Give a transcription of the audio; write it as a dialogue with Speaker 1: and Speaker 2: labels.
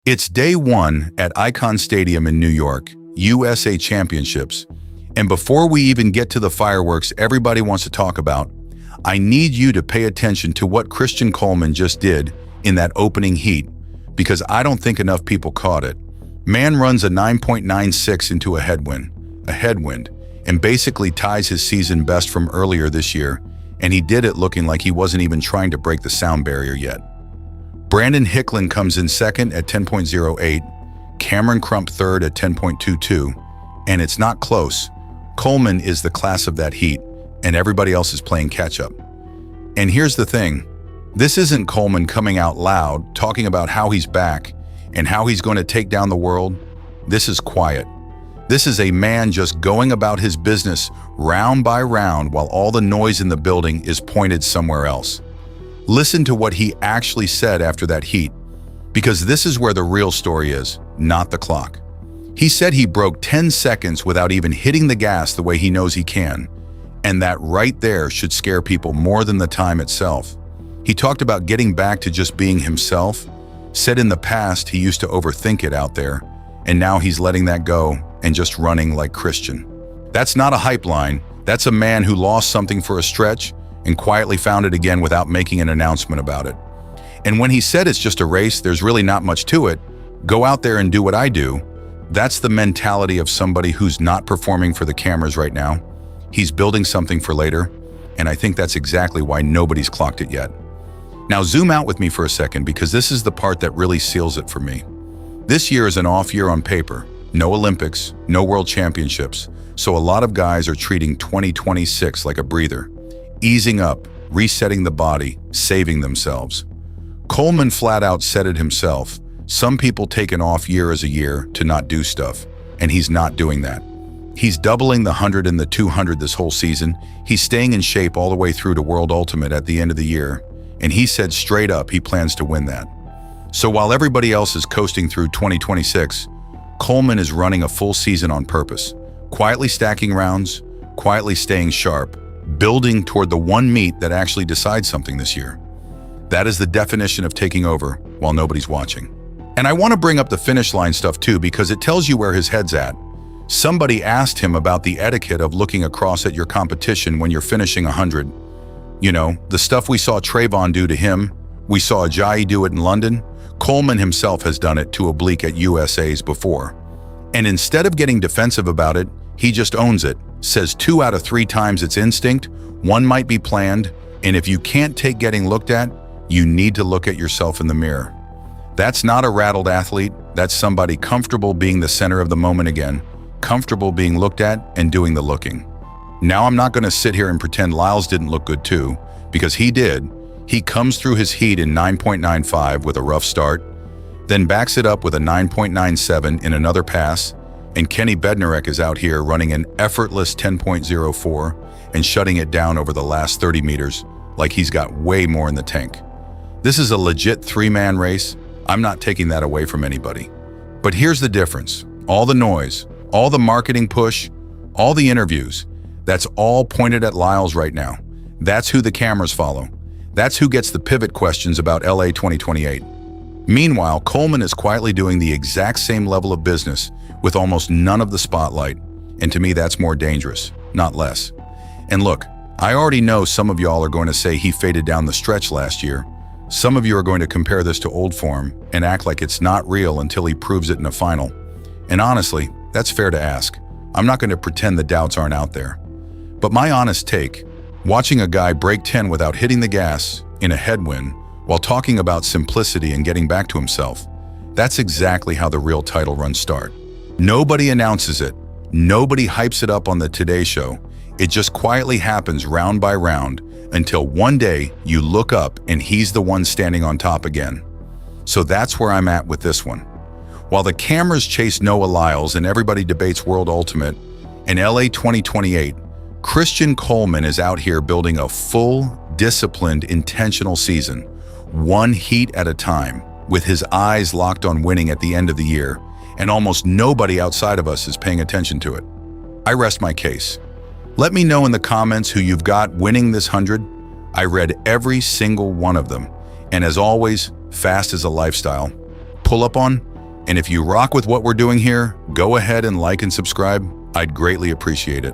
Speaker 1: It's day one at Icon Stadium in New York, USA Championships. And before we even get to the fireworks everybody wants to talk about, I need you to pay attention to what Christian Coleman just did in that opening heat, because I don't think enough people caught it. Man runs a 9.96 into a headwind, and basically ties his season best from earlier this year, and he did it looking like he wasn't even trying to break the sound barrier yet. Brandon Hicklin comes in second at 10.08, Cameron Crump third at 10.22, and it's not close. Coleman is the class of that heat, and everybody else is playing catch-up. And here's the thing, this isn't Coleman coming out loud, talking about how he's back and how he's going to take down the world. This is quiet. This is a man just going about his business round by round while all the noise in the building is pointed somewhere else. Listen to what he actually said after that heat, because this is where the real story is, not the clock. He said he broke 10 seconds without even hitting the gas the way he knows he can, and that right there should scare people more than the time itself. He talked about getting back to just being himself, said in the past he used to overthink it out there, and now he's letting that go and just running like Christian. That's not a hype line, that's a man who lost something for a stretch and quietly found it again without making an announcement about it. And when he said it's just a race, there's really not much to it, go out there and do what I do, that's the mentality of somebody who's not performing for the cameras right now. He's building something for later, and I think that's exactly why nobody's clocked it yet. Now zoom out with me for a second, because this is the part that really seals it for me. This year is an off year on paper. No Olympics, no World Championships, so a lot of guys are treating 2026 like a breather. Easing up, resetting the body, saving themselves. Coleman flat out said it himself. Some people take an off year as a year to not do stuff, and he's not doing that. He's doubling the 100 and the 200 this whole season. He's staying in shape all the way through to World Ultimate at the end of the year, and he said straight up he plans to win that. So while everybody else is coasting through 2026, Coleman is running a full season on purpose, quietly stacking rounds, quietly staying sharp, building toward the one meet that actually decides something this year. That is the definition of taking over while nobody's watching. And I want to bring up the finish line stuff too, because it tells you where his head's at. Somebody asked him about the etiquette of looking across at your competition when you're finishing 100. You know, the stuff we saw Trayvon do to him, we saw Ajayi do it in London, Coleman himself has done it to Oblique at USA's before. And instead of getting defensive about it, he just owns it, says 2 out of 3 times it's instinct, 1 might be planned, and if you can't take getting looked at, you need to look at yourself in the mirror. That's not a rattled athlete, that's somebody comfortable being the center of the moment again, comfortable being looked at and doing the looking. Now I'm not going to sit here and pretend Lyles didn't look good too, because he did. He comes through his heat in 9.95 with a rough start, then backs it up with a 9.97 in another pass, and Kenny Bednarek is out here running an effortless 10.04 and shutting it down over the last 30 meters like he's got way more in the tank. This is a legit 3-man race. I'm not taking that away from anybody. But here's the difference. All the noise, all the marketing push, all the interviews, that's all pointed at Lyles right now. That's who the cameras follow. That's who gets the pivot questions about LA 2028. Meanwhile, Coleman is quietly doing the exact same level of business with almost none of the spotlight. And to me, that's more dangerous, not less. And look, I already know some of y'all are going to say he faded down the stretch last year. Some of you are going to compare this to old form and act like it's not real until he proves it in a final. And honestly, that's fair to ask. I'm not going to pretend the doubts aren't out there. But my honest take, watching a guy break 10 without hitting the gas in a headwind while talking about simplicity and getting back to himself, that's exactly how the real title runs start. Nobody announces it. Nobody hypes it up on the Today Show. It just quietly happens round by round until one day you look up and he's the one standing on top again. So that's where I'm at with this one. While the cameras chase Noah Lyles and everybody debates World Ultimate, in LA 2028, Christian Coleman is out here building a full, disciplined, intentional season, one heat at a time, with his eyes locked on winning at the end of the year, and almost nobody outside of us is paying attention to it. I rest my case. Let me know in the comments who you've got winning this 100. I read every single one of them. And as always, fast is a lifestyle. Pull up on, And if you rock with what we're doing here, go ahead and like and subscribe. I'd greatly appreciate it.